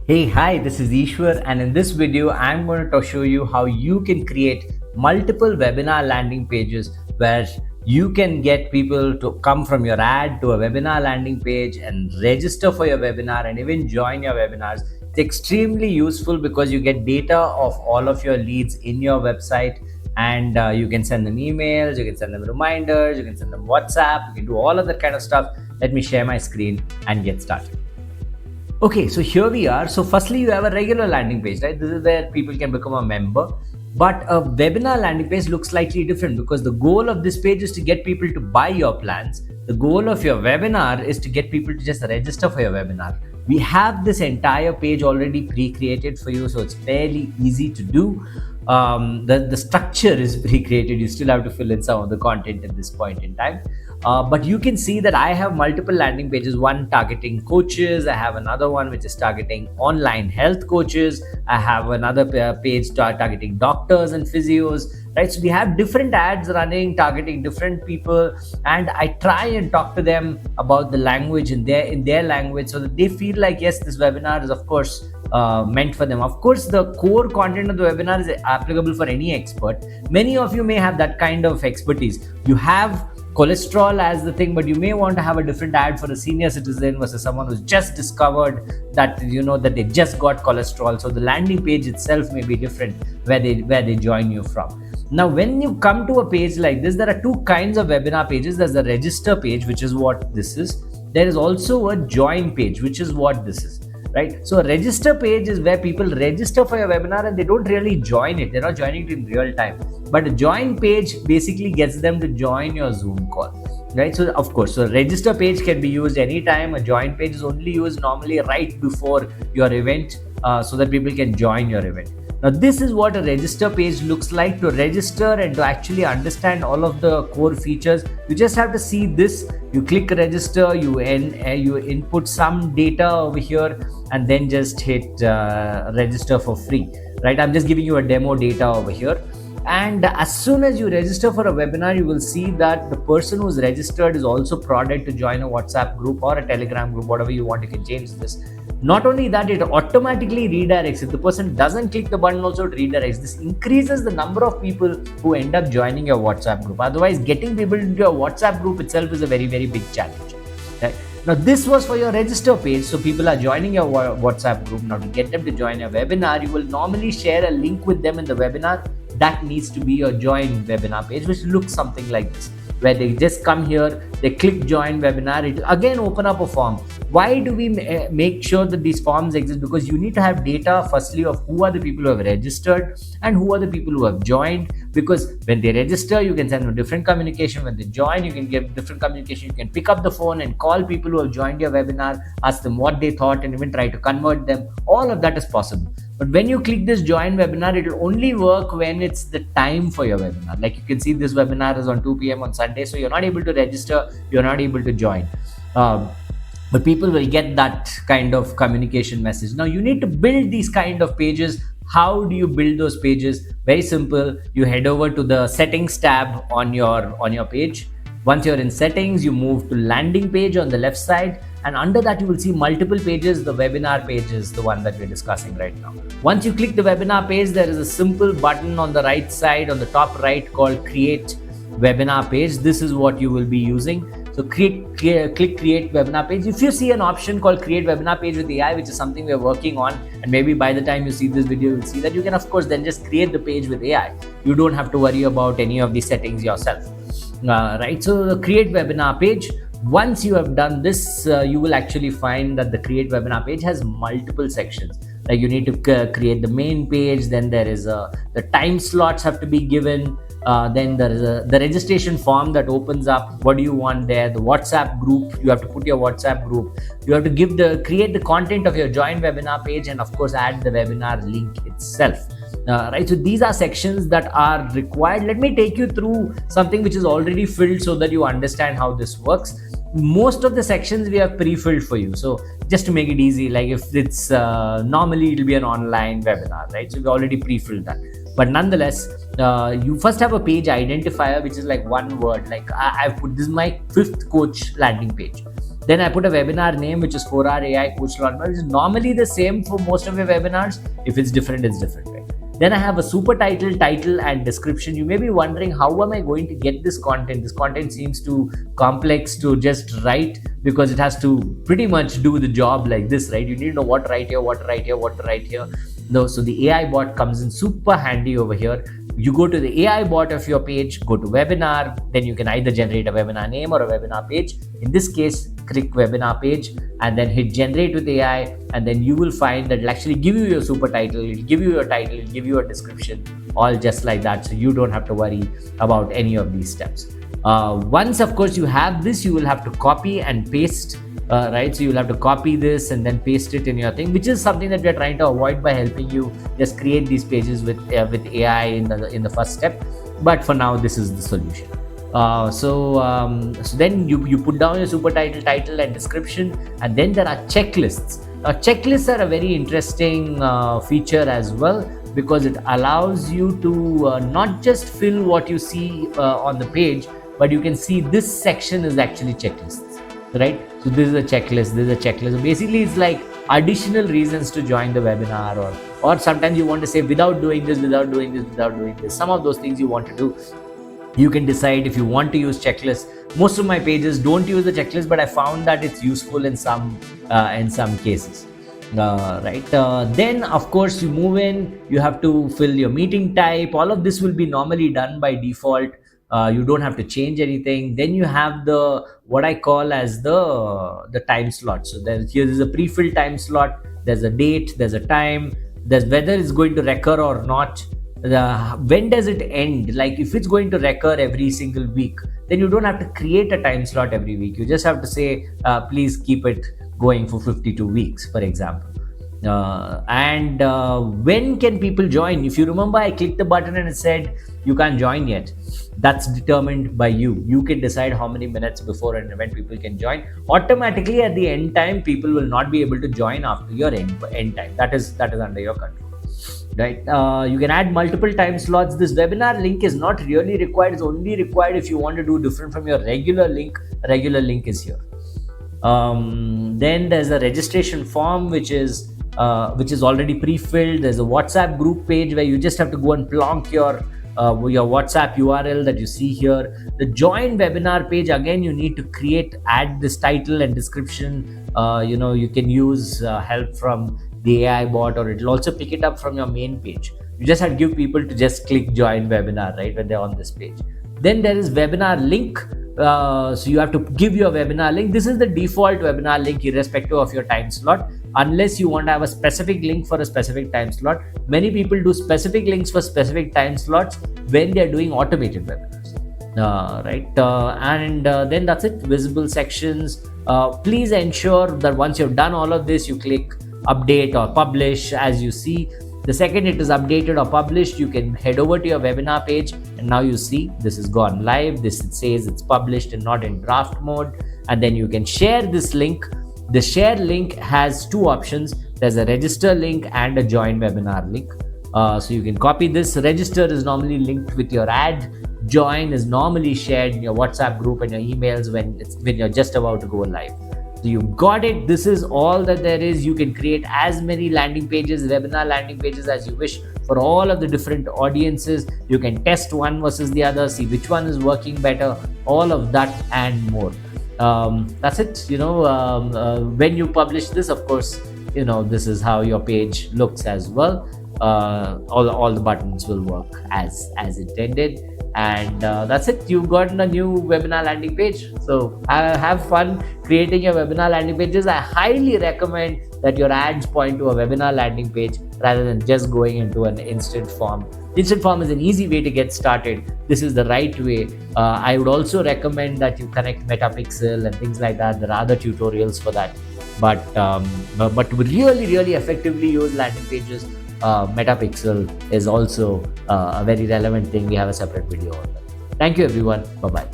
Hey, hi, this is Ishwar, and in this video, I'm going to show you how you can create multiple webinar landing pages where you can get people to come from your ad to a webinar landing page and register for your webinar and even join your webinars. It's extremely useful because you get data of all of your leads in your website, and you can send them emails, you can send them reminders, you can send them WhatsApp, you can do all of that kind of stuff. Let me share my screen and get started. Okay, so here we are. So firstly, you have a regular landing page, right? This is where people can become a member. But a webinar landing page looks slightly different because the goal of this page is to get people to buy your plans. The goal of your webinar is to get people to just register for your webinar. We have this entire page already pre-created for you, so it's fairly easy to do. The structure is pre-created. You still have to fill in some of the content at this point in time. But you can see that I have multiple landing pages, one targeting coaches. I have another one which is targeting online health coaches. I have another page targeting doctors and physios, right? So we have different ads running, targeting different people. And I try and talk to them about the language in their language so that they feel like, yes, this webinar is, of course, meant for them. Of course, the core content of the webinar is applicable for any expert. Many of you may have that kind of expertise. You have cholesterol as the thing, but you may want to have a different ad for a senior citizen versus someone who's just discovered that that they just got cholesterol. So the landing page itself may be different where they join you from. Now, when you come to a page like this, there are two kinds of webinar pages. There's a register page, which is what this is. There is also a join page, which is what this is. Right? So a register page is where people register for your webinar and they don't really join it. They're not joining it in real time. But a join page basically gets them to join your Zoom call. Right? So of course, so a register page can be used anytime. A join page is only used normally right before your event so that people can join your event. Now, this is what a register page looks like. To register and to actually understand all of the core features, you just have to see this. You click register, you input some data over here, and then just hit register for free. Right? I'm just giving you a demo data over here. And as soon as you register for a webinar, you will see that the person who's registered is also prodded to join a WhatsApp group or a Telegram group, whatever you want. You can change this. Not only that, it automatically redirects. If the person doesn't click the button, also it redirects. This increases the number of people who end up joining your WhatsApp group. Otherwise, getting people into your WhatsApp group itself is a very, very big challenge. Right? Now, this was for your register page. So people are joining your WhatsApp group. Now, to get them to join your webinar, you will normally share a link with them in the webinar. That needs to be your join webinar page, which looks something like this, where they just come here, they click join webinar, it will again open up a form. Why do we make sure that these forms exist? Because you need to have data firstly of who are the people who have registered and who are the people who have joined. Because when they register, you can send them different communication. When they join, you can give different communication. You can pick up the phone and call people who have joined your webinar, ask them what they thought, and even try to convert them. All of that is possible. But when you click this join webinar, it will only work when it's the time for your webinar. Like you can see, this webinar is on 2 p.m. on Sunday, so you're not able to register, you're not able to join. But people will get that kind of communication message. Now, you need to build these kind of pages. How do you build those pages? Very simple. You head over to the settings tab on your page. Once you're in settings, you move to landing page on the left side, and under that you will see multiple pages. The webinar page is the one that we're discussing right now. Once you click the webinar page, there is a simple button on the right side, on the top right, called create webinar page. This is what you will be using. So click create webinar page. If you see an option called create webinar page with AI, which is something we're working on, and maybe by the time you see this video, you'll see that you can, of course, then just create the page with AI. You don't have to worry about any of the settings yourself. Right? So the create webinar page, once you have done this, you will actually find that the create webinar page has multiple sections. Like you need to create the main page, then there is the time slots have to be given, then there is the registration form that opens up. What do you want there? The WhatsApp group, you have to put your WhatsApp group. You have to create the content of your join webinar page, and of course add the webinar link itself. Right, so these are sections that are required. Let me take you through something which is already filled so that you understand how this works. Most of the sections we have pre-filled for you. So just to make it easy, like if it's normally it'll be an online webinar, right? So we already pre-filled that. But nonetheless, you first have a page identifier, which is like one word. Like I've put, this is my 5th coach landing page. Then I put a webinar name, which is 4-hour AI coach slot, which is normally the same for most of your webinars. If it's different, it's different, right? Then I have a super title and description. You may be wondering, how am I going to get this content? This content seems too complex to just write, because it has to pretty much do the job like this, right? You need to know what to write here, what to write here, what to write here. No, so the AI bot comes in super handy over here. You go to the AI bot of your page, go to webinar, then you can either generate a webinar name or a webinar page. In this case, click webinar page and then hit generate with AI, and then you will find that it'll actually give you your super title, it'll give you your title, it'll give you a description, all just like that. So you don't have to worry about any of these steps. Once, of course, you have this, you will have to copy and paste. Right, so you'll have to copy this and then paste it in your thing, which is something that we're trying to avoid by helping you just create these pages with AI in the first step. But for now, this is the solution. So then you put down your super title and description, and then there are checklists. Now, checklists are a very interesting feature as well, because it allows you to not just fill what you see on the page, but you can see this section is actually checklists. Right, so this is a checklist. So basically, it's like additional reasons to join the webinar, or sometimes you want to say, without doing this. Some of those things you want to do, you can decide if you want to use checklists. Most of my pages don't use the checklist, but I found that it's useful in some cases. Right, then of course you move in, you have to fill your meeting type. All of this will be normally done by default. You don't have to change anything. Then you have the what I call as the time slot. So here is a pre-filled time slot. There's a date, there's a time, there's whether it's going to recur or not. When does it end? Like if it's going to recur every single week, then you don't have to create a time slot every week. You just have to say, please keep it going for 52 weeks, for example. And when can people join? If you remember, I clicked the button and it said you can't join yet. That's determined by you. You can decide how many minutes before an event people can join. Automatically at the end time, people will not be able to join after your end time. That is under your control. Right, you can add multiple time slots. This webinar link is not really required. It's only required if you want to do different from your regular link. A regular link is here. Then there's a registration form which is already pre-filled. There's a WhatsApp group page where you just have to go and plonk your WhatsApp URL that you see here. The join webinar page, again, you need to add this title and description. You can use help from the AI bot, or it'll also pick it up from your main page. You just have to give people to just click join webinar, right, when they're on this page. Then there is webinar link. So you have to give your webinar link. This is the default webinar link irrespective of your time slot, unless you want to have a specific link for a specific time slot. Many people do specific links for specific time slots when they're doing automated webinars. Then that's it. Visible sections. Please ensure that once you've done all of this, you click update or publish. As you see, the second it is updated or published, you can head over to your webinar page, and now you see this has gone live. It says it's published and not in draft mode. And then you can share this link. The share link has two options. There's a register link and a join webinar link. So you can copy this. Register is normally linked with your ad. Join is normally shared in your WhatsApp group and your emails when you're just about to go live. So you got it. This is all that there is. You can create as many landing pages, webinar landing pages as you wish for all of the different audiences. You can test one versus the other, see which one is working better, all of that and more. That's it. When you publish this, of course, this is how your page looks as well. All the buttons will work as intended. And that's it. You've gotten a new webinar landing page. So have fun creating your webinar landing pages. I highly recommend that your ads point to a webinar landing page rather than just going into an instant form. Instant form is an easy way to get started. This is the right way. I would also recommend that you connect Metapixel and things like that. There are other tutorials for that. But to really effectively use landing pages, Metapixel is also a very relevant thing. We have a separate video on that. Thank you, everyone. Bye-bye.